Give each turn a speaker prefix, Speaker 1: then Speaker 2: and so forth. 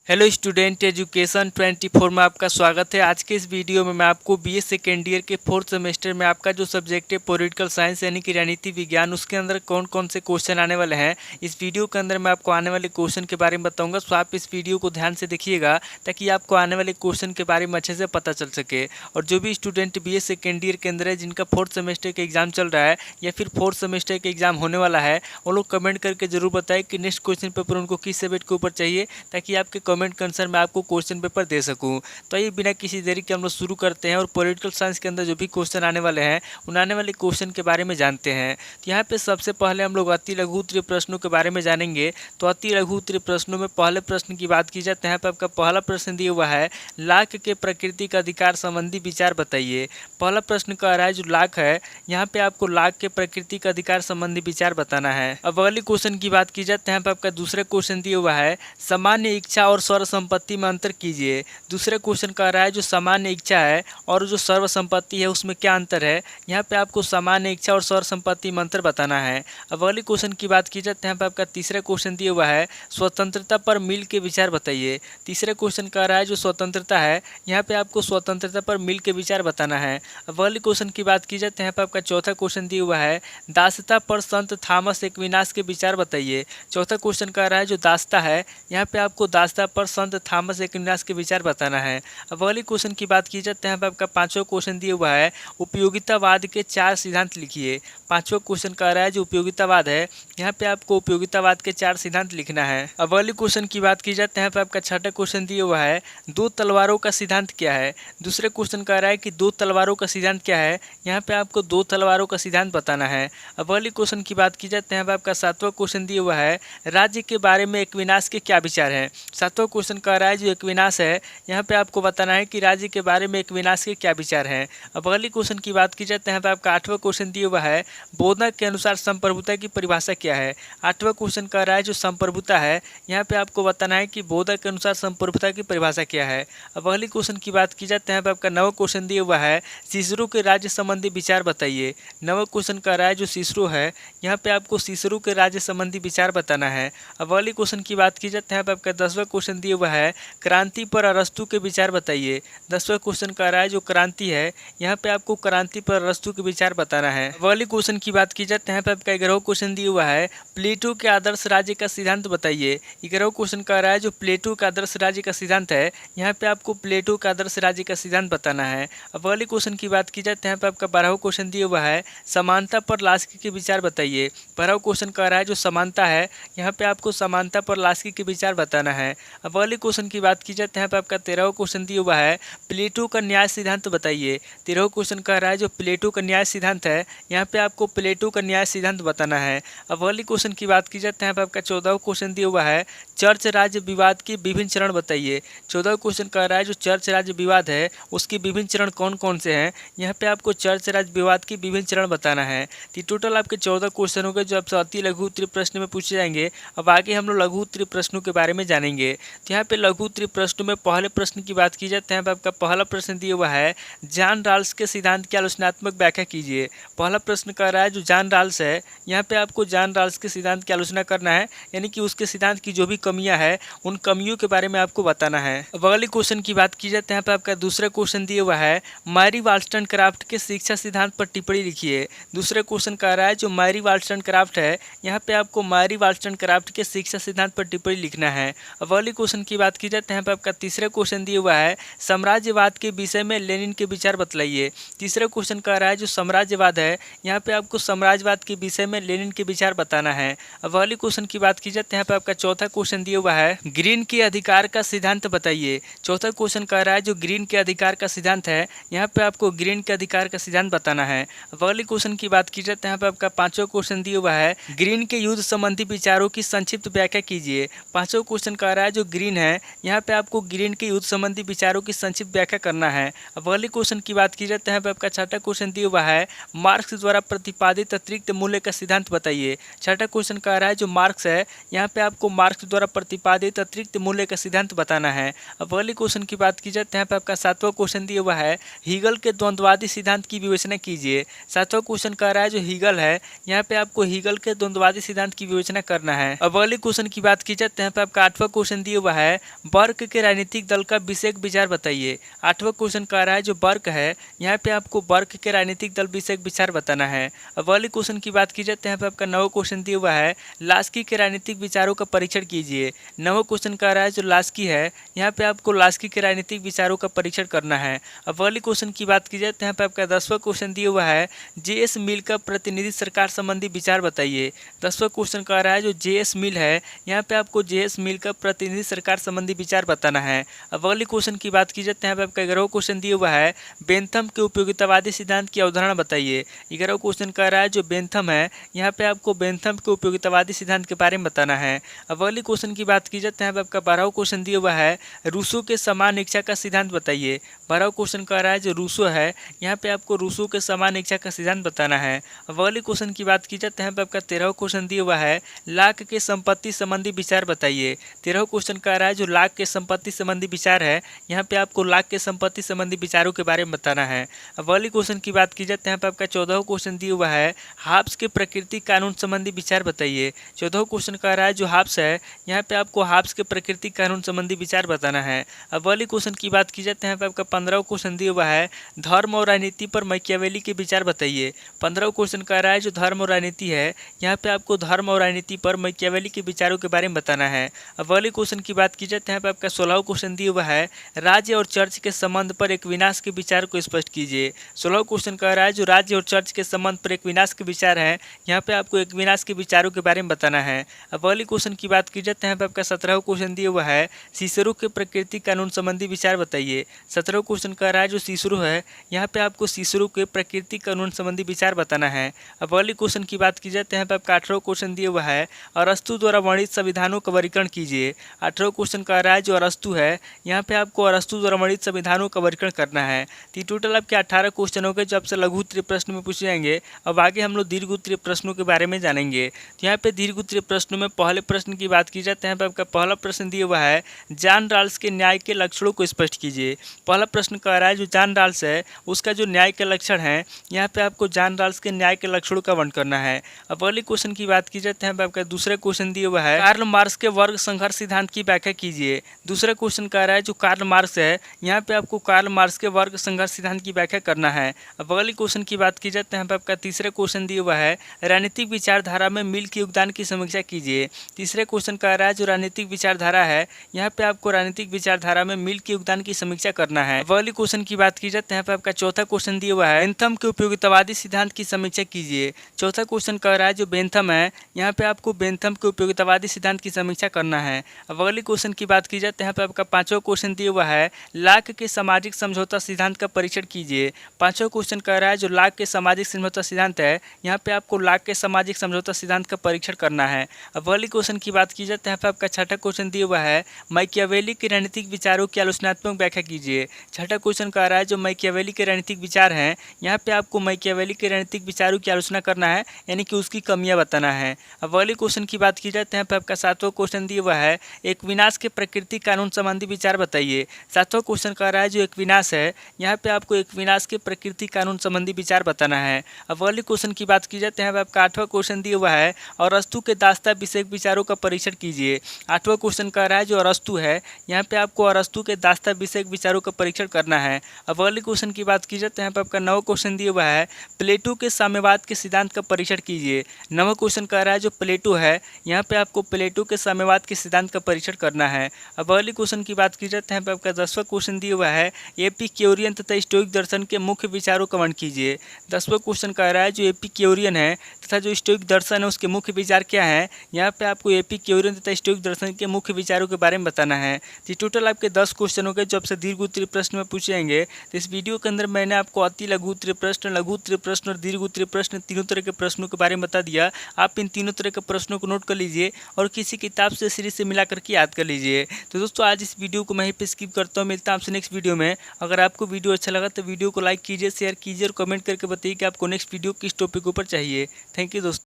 Speaker 1: Hello student, education 24 में आपका स्वागत है। आज के इस वीडियो में मैं आपको बीए सेकेंड ईयर के 4th सेमेस्टर में आपका जो सब्जेक्ट है पॉलिटिकल साइंस यानी कि राजनीति विज्ञान, उसके अंदर कौन कौन से क्वेश्चन आने वाले हैं, इस वीडियो के अंदर मैं आपको आने वाले क्वेश्चन के बारे में बताऊंगा। सो आप इस वीडियो को ध्यान से देखिएगा ताकि आपको आने वाले क्वेश्चन के बारे में अच्छे से पता चल सके। और जो भी स्टूडेंट बीए सेकेंड ईयर के अंदर है, जिनका 4th सेमेस्टर का एग्जाम चल रहा है या फिर 4th सेमेस्टर का एग्जाम होने वाला है, वो लोग कमेंट करके जरूर बताएं कि नेक्स्ट क्वेश्चन पेपर उनको किस सब्जेक्ट के ऊपर चाहिए, ताकि आपके कमेंट के अनुसार मैं आपको क्वेश्चन पेपर दे सकूं। तो ये बिना किसी देरी के हम लोग शुरू करते हैं और पॉलिटिकल साइंस के अंदर जो भी क्वेश्चन आने वाले हैं उन आने वाले क्वेश्चन के बारे में जानते हैं। तो यहाँ पे सबसे पहले हम लोग अति लघु उत्तरीय प्रश्नों के बारे में जानेंगे। तो अति लघु उत्तरीय प्रश्नों में पहले प्रश्न की बात की जाए तो यहाँ पे आपका पहला प्रश्न दिया हुआ है, लाख के प्राकृतिक अधिकार संबंधी विचार बताइए। पहला प्रश्न कह रहा है जो लाख है, यहाँ पे आपको लाख के प्राकृतिक अधिकार संबंधी विचार बताना है। अब अगले क्वेश्चन की बात की जाए तो यहाँ पे आपका दूसरा क्वेश्चन दिया हुआ है, सामान्य इच्छा और सर्व संपत्ति में अंतर कीजिए। दूसरा क्वेश्चन कह रहा है जो सामान्य इच्छा है और जो सर्व संपत्ति है उसमें क्या अंतर है। यहाँ पे आपको सामान्य इच्छा और सर्व संपत्ति में अंतर बताना है। अब अगले क्वेश्चन की बात की जाए तो यहाँ पे आपका तीसरा क्वेश्चन दिया हुआ है, स्वतंत्रता पर मिल के विचार बताइए। तीसरा क्वेश्चन कह रहा है जो स्वतंत्रता है, यहाँ पे आपको स्वतंत्रता पर मिल के विचार बताना है। अब अगले क्वेश्चन की बात की जाए तो यहाँ पे आपका चौथा क्वेश्चन दिया हुआ है, दासता पर संत थॉमस एक्विनास के विचार बताइए। चौथा क्वेश्चन कह रहा है जो दासता है, यहाँ पे आपको दासता पर संत थॉमस एक्विनास के विचार बताना है। अब अगले क्वेश्चन की बात की जाए तो यहाँ पे आपका पांचवा क्वेश्चन दिया हुआ है, उपयोगितावाद के 4 सिद्धांत लिखिए। पांचवा क्वेश्चन कह रहा है जो उपयोगितावाद है, यहाँ पे आपको उपयोगितावाद के 4 सिद्धांत लिखना है। अब अगले क्वेश्चन की बात की जाए तो यहाँ पे आपका छठा क्वेश्चन दिया हुआ है, दो तलवारों का सिद्धांत क्या है। दूसरे क्वेश्चन कह रहा है कि दो तलवारों का सिद्धांत क्या है, यहाँ पे आपको दो तलवारों का सिद्धांत बताना है। अब अगले क्वेश्चन की बात की जाए तो यहाँ पे आपका सातवां क्वेश्चन दिया हुआ है, राज्य के बारे में एक्विनास के क्या विचार हैं। सातवां क्वेश्चन कह रहा है जो एक्विनास है, यहाँ पे आपको बताना है कि राज्य के बारे में एक्विनास के क्या विचार हैं। अब अगले क्वेश्चन की बात की जाए तो यहाँ पे आपका आठवां क्वेश्चन दिया हुआ है, बोधक के अनुसार संप्रभुता की परिभाषा क्या है। आठवां क्वेश्चन कह रहा है जो संप्रभुता है, यहाँ पे आपको बताना है कि बोधक के अनुसार संप्रभुता की परिभाषा क्या है। अब अगले क्वेश्चन की बात की जाए तो यहाँ पे आपका नवा क्वेश्चन दिया हुआ है, सीसरो के राज्य संबंधी विचार बताइए। नवा क्वेश्चन कह रहा है जो सीसरो है, यहाँ पे आपको सीसरो के राज्य संबंधी विचार बताना है। अब अगले क्वेश्चन की बात की जाए तो यहाँ पे आपका 10वां क्वेश्चन दिया हुआ है, क्रांति पर अरस्तु के विचार बताइए। 10वां क्वेश्चन कह रहा है जो क्रांति है, यहाँ पे आपको क्रांति पर अरस्तु के विचार बताना है। अगले क्वेश्चन की बात की जाए तो यहाँ पे आपका 11वां क्वेश्चन दिया हुआ है, प्लेटो के आदर्श राज्य का सिद्धांत बताइए। 11वां क्वेश्चन कह रहा है जो प्लेटो का आदर्श राज्य का सिद्धांत है, यहाँ पे आपको प्लेटो का आदर्श राज्य का सिद्धांत बताना है। अब अगले क्वेश्चन की बात की जाए तो यहाँ पे आपका 12वां क्वेश्चन दिया हुआ है, समानता पर लास्की के विचार बताइए। 12वां क्वेश्चन कह रहा है जो समानता है, यहाँ पे आपको समानता पर लास्की के विचार बताना है। अब अगले क्वेश्चन की बात की जाए तो यहाँ पे आपका 13वां क्वेश्चन दिया हुआ है, प्लेटो का न्याय सिद्धांत बताइए। 13वां क्वेश्चन कह रहा है जो प्लेटो का न्याय सिद्धांत है, यहाँ पे आपको प्लेटो का न्याय सिद्धांत बताना है। अब अगले क्वेश्चन की बात की जाए तो यहाँ पे आपका 14वां क्वेश्चन दिया हुआ है, चर्च राज्य विवाद के विभिन्न चरण बताइए। 14वां क्वेश्चन कह रहा है जो चर्च राज्य विवाद है उसके विभिन्न चरण कौन कौन से हैं, यहाँ पे आपको चर्च राज्य विवाद के विभिन्न चरण बताना है। तो टोटल आपके 14 क्वेश्चन हो गए जो आपसे अति लघु उत्तरीय प्रश्न में पूछे जाएंगे। अब आगे हम लोग लघु उत्तरीय प्रश्नों के बारे में जानेंगे। तो यहाँ पे लघु उत्तरीय प्रश्नों में पहले प्रश्न की बात की जाए तो यहाँ पे आपका पहला प्रश्न दिया हुआ है, जॉन राल्स के सिद्धांत की आलोचनात्मक व्याख्या कीजिए। पहला प्रश्न कह रहा है जो जॉन राल्स है, यहाँ पे आपको जॉन राल्स के सिद्धांत की आलोचना करना है, यानी कि उसके सिद्धांत की जो भी कमियां है उन कमियों के बारे में आपको बताना है। अब अगले क्वेश्चन की बात की जाए तो यहाँ पे आपका दूसरा क्वेश्चन दिया हुआ है, मैरी वाल्स्टनक्राफ्ट के शिक्षा सिद्धांत पर टिप्पणी लिखिए। दूसरा क्वेश्चन कह रहा है जो मैरी वाल्स्टनक्राफ्ट है, यहाँ पे आपको मैरी वाल्स्टनक्राफ्ट के शिक्षा सिद्धांत पर टिप्पणी लिखना है। अब अगले क्वेश्चन की बात की जाए तो यहाँ पे आपका तीसरा क्वेश्चन दिया हुआ है, साम्राज्यवाद के विषय में लेनिन के विचार बतलाइए। तीसरा क्वेश्चन कह रहा है जो साम्राज्यवाद है, यहाँ पे आपको साम्राज्यवाद के विषय में लेनिन के विचार बताना है। अब अगले क्वेश्चन की बात की जाए तो यहाँ पे आपका चौथा क्वेश्चन दिया हुआ है, ग्रीन के अधिकार का सिद्धांत बताइए। चौथा क्वेश्चन कह रहा है जो ग्रीन के अधिकार का सिद्धांत है, यहाँ पे आपको ग्रीन के अधिकार का सिद्धांत बताना है। अब अगले क्वेश्चन की बात की जाए तो यहाँ पे आपका पांचवा क्वेश्चन दिया हुआ है, ग्रीन के युद्ध संबंधी विचारों की संक्षिप्त व्याख्या कीजिए। पांचवा क्वेश्चन कह रहा है जो ग्रीन है, यहाँ पे आपको ग्रीन के युद्ध संबंधी विचारों की संक्षिप्त व्याख्या करना है। अब अगले क्वेश्चन की बात की जाए तो यहाँ पे आपका छठा क्वेश्चन दिया हुआ है, मार्क्स द्वारा प्रतिपादित अतिरिक्त मूल्य का सिद्धांत बताइए। छठा क्वेश्चन कह रहा है जो मार्क्स है, यहाँ पे आपको मार्क्स द्वारा प्रतिपादित अतिरिक्त मूल्य का सिद्धांत बताना है। अब अगले क्वेश्चन की बात की जाए तो यहाँ पे आपका सातवां क्वेश्चन दिया हुआ है, हीगल के द्वंद्ववादी सिद्धांत की विवेचना कीजिए। सातवां क्वेश्चन कह रहा है जो हीगल है, यहाँ पे आपको हीगल के द्वंद्ववादी सिद्धांत की विवेचना करना है। अब अगले क्वेश्चन की बात की जाए तो यहाँ पे आपका आठवां क्वेश्चन दिया हुआ है वर्ग के राजनीतिक दल का विषयक विचार बताइए। 8वां क्वेश्चन कह रहा है जो वर्ग है यहाँ पे आपको वर्ग के राजनीतिक दल विषयक विचार बताना है। अब अगले क्वेश्चन की बात की जाए तो यहाँ पे आपका 9वां क्वेश्चन दिया हुआ है लास्की के राजनीतिक विचारों का परीक्षण कीजिए। 9वां क्वेश्चन कह रहा है जो लास्की है यहाँ पे आपको लास्की के राजनीतिक विचारों का परीक्षण करना है। अब अगले क्वेश्चन की बात की जाए तो यहाँ पे आपका 10वां क्वेश्चन दिया हुआ है जेएस मिल का प्रतिनिधि सरकार संबंधी विचार बताइए। 10वां क्वेश्चन कह रहा है जो जेएस मिल है यहाँ पे आपको जेएस मिल का प्रतिनिधि सरकार संबंधी विचार बताना है। अब अगले क्वेश्चन की बात की जाए तो यहाँ पे आपका 11वां क्वेश्चन दिया हुआ है बेंथम के उपयोगितावादी सिद्धांत की अवधारणा बताइए। 11वां क्वेश्चन कह रहा है जो बेंथम है यहाँ पे आपको बेंथम के उपयोगितावादी सिद्धांत के बारे में बताना है। अब अगले क्वेश्चन की बात की जाए तो यहाँ पे आपका 12वां क्वेश्चन दिया हुआ है रूसो के समान इच्छा का सिद्धांत बताइए। 12वां क्वेश्चन कह रहा है जो रूसो है यहाँ पे आपको रूसो के समान इच्छा का सिद्धांत बताना है। अब अगले क्वेश्चन की बात की जाए तो यहाँ पे आपका 13वां क्वेश्चन दिया हुआ है लाख के संपत्ति संबंधी विचार बताइए। 13वां क्वेश्चन कह रहा है जो लाख के संपत्ति संबंधी विचार है यहाँ पे आपको लाख के संपत्ति संबंधी विचारों के बारे में बताना है। अब अगले क्वेश्चन की बात की जाए तो यहाँ पे आपका 14वां क्वेश्चन दिया हुआ है हाब्स के प्राकृतिक कानून संबंधी विचार बताइए। 14वां क्वेश्चन कह रहा है जो हाब्स है यहाँ पे आपको हाब्स के प्राकृतिक कानून संबंधी विचार बताना है। अब अगले क्वेश्चन की बात की जाए तो यहाँ पे आपका 15वां क्वेश्चन दिया हुआ है धर्म और राजनीति पर मैकियावेली के विचार बताइए। 15वां क्वेश्चन कह रहा है जो धर्म और राजनीति है यहाँ पे आपको धर्म और राजनीति पर मैकियावेली के विचारों के बारे में बताना है। अब अगले क्वेश्चन की बात की जाए तो यहाँ पे आपका 16वां क्वेश्चन दिया हुआ है राज्य और चर्च के संबंध पर एक विनाश के विचार को स्पष्ट कीजिए। 16वां क्वेश्चन कह रहा है जो राज्य और चर्च के संबंध पर एक विनाश के विचार है यहाँ पे आपको एक विनाश के विचारों के बारे में बताना है। अब अगले क्वेश्चन की बात की जाए तो यहाँ पे आपका 17वां क्वेश्चन दिया हुआ है सीसरो के प्राकृतिक कानून संबंधी विचार बताइए। 17वां क्वेश्चन कह रहा है जो सीसरो है यहाँ पे आपको सीसरो के प्राकृतिक कानून संबंधी विचार बताना है। अब अगले क्वेश्चन की बात की जाए तो यहाँ पे आपका 18वां क्वेश्चन दिया हुआ है अरस्तु द्वारा वर्णित संविधानों का वर्गीकरण कीजिए। 18वां क्वेश्चन कह रहा है जो अरस्तु है यहाँ पे आपको अरस्तु द्वारा वर्णित संविधानों का वर्गीकरण करना है। तो टोटल आपके 18 क्वेश्चन हो गए जो आपसे लघु उत्तरीय प्रश्न में पूछे जाएंगे। अब आगे हम लोग दीर्घ उत्तरीय प्रश्नों के बारे में जानेंगे। तो यहाँ पे दीर्घ उत्तरीय प्रश्नों में पहले प्रश्न की बात की जाए तो यहाँ पे आपका पहला प्रश्न दिया हुआ है जॉन राल्स के न्याय के लक्षणों को स्पष्ट कीजिए। पहला प्रश्न कह रहा है जो जॉन राल्स है उसका जो न्याय के लक्षण है यहाँ पे आपको जॉन राल्स के न्याय के लक्षणों का वर्णन करना है। अब अगले क्वेश्चन की बात की जाए तो यहाँ पे आपका दूसरा क्वेश्चन दिया हुआ है कार्ल मार्क्स के वर्ग संघर्ष सिद्धांत की व्याख्या कीजिए। दूसरा क्वेश्चन कह रहा है जो कार्ल मार्क्स है यहाँ पे आपको कार्ल मार्क्स के वर्ग संघर्ष सिद्धांत की व्याख्या करना है। अब अगले क्वेश्चन की बात की जाए तो यहाँ पे आपका तीसरा क्वेश्चन दिया हुआ है राजनीतिक विचारधारा में मिल के योगदान की समीक्षा कीजिए। तीसरे क्वेश्चन कह रहा है जो राजनीतिक विचारधारा है यहाँ पे आपको राजनीतिक विचारधारा में मिल के योगदान की समीक्षा करना है। अब अगले क्वेश्चन की बात की जाए तो यहाँ पे आपका चौथा क्वेश्चन दिया हुआ है बेंथम के उपयोगितावादी सिद्धांत की समीक्षा कीजिए। चौथा क्वेश्चन कह रहा है जो बेंथम है यहाँ पे आपको बेंथम के उपयोगितावादी सिद्धांत की समीक्षा करना है। अब अगले क्वेश्चन की बात की जाए तो यहाँ पे आपका पांचवा क्वेश्चन दिया हुआ है लाक के सामाजिक समझौता सिद्धांत का परीक्षण कीजिए। पांचवा क्वेश्चन कह रहा है जो लाक के सामाजिक समझौता सिद्धांत है यहाँ पे आपको लाक के सामाजिक समझौता सिद्धांत का परीक्षण करना है। अब अगले क्वेश्चन की बात की जाए तो यहाँ पे आपका छठा क्वेश्चन दिया हुआ है मैकियावेली के राजनीतिक विचारों की आलोचनात्मक व्याख्या कीजिए। छठा क्वेश्चन कह रहा है जो मैकियावेली के राजनीतिक विचार हैं यहाँ पे आपको मैकियावेली के राजनीतिक विचारों की आलोचना करना है यानी कि उसकी कमियां बताना है। अब अगले क्वेश्चन की बात की जाए तो यहाँ पे आपका सातवां क्वेश्चन दिया हुआ है एक विनाश के प्राकृतिक कानून संबंधी विचार बताइए। सातवां क्वेश्चन कह रहा है जो एक विनाश है यहाँ पे आपको एक विनाश के प्राकृतिक कानून संबंधी विचार बताना है। अब अगले क्वेश्चन की बात की जाए तो यहाँ पे आपका आठवां क्वेश्चन दिया हुआ है अरस्तु के दास्ता विषयक विचारों का परीक्षण कीजिए। आठवां क्वेश्चन कह रहा है जो अरस्तु है यहाँ पे आपको अरस्तु के दास्ता विषयक विचारों का परीक्षण करना है। अब अगले क्वेश्चन की बात की जाए तो यहाँ पे आपका नवा क्वेश्चन दिया हुआ है प्लेटो के साम्यवाद के सिद्धांत का परीक्षण कीजिए। नवा क्वेश्चन कह रहा है जो प्लेटो है यहाँ पे आपको प्लेटो के साम्यवाद के सिद्धांत का परीक्षण करना है। अब अगले क्वेश्चन की बात की जाए तो यहाँ पे आपका 10वां क्वेश्चन दिया हुआ है एपिक्यूरियन तथा स्टोइक दर्शन के मुख्य विचारों का वर्णन कीजिए। 10वां क्वेश्चन कह रहा है जो एपिक्यूरियन है तथा जो स्टोइक दर्शन है उसके मुख्य विचार क्या है यहाँ पे आपको एपिक्यूरियन तथा स्टोइक दर्शन के मुख्य विचारों के बारे में बताना है। तो टोटल आपके 10 क्वेश्चन हो गए जो आपसे दीर्घ उत्तरीय प्रश्न में पूछे जाएंगे। तो इस वीडियो के अंदर मैंने आपको अति लघु उत्तरीय प्रश्न, लघु उत्तरीय प्रश्न और दीर्घ उत्तरीय प्रश्न तीनों तरह के प्रश्नों के बारे में बता दिया। आप इन तीनों तरह के प्रश्नों को नोट कर लीजिए और किसी किताब से सीरीज से मिला करके याद कर लीजिए। तो दोस्तों आज इस वीडियो को मैं यहीं पे स्किप करता हूँ, मिलता हूँ आपसे नेक्स्ट वीडियो में। अगर आपको वीडियो अच्छा लगा तो वीडियो को लाइक कीजिए, शेयर कीजिए और कमेंट करके बताइए कि आपको नेक्स्ट वीडियो किस टॉपिक के ऊपर चाहिए। थैंक यू दोस्तों।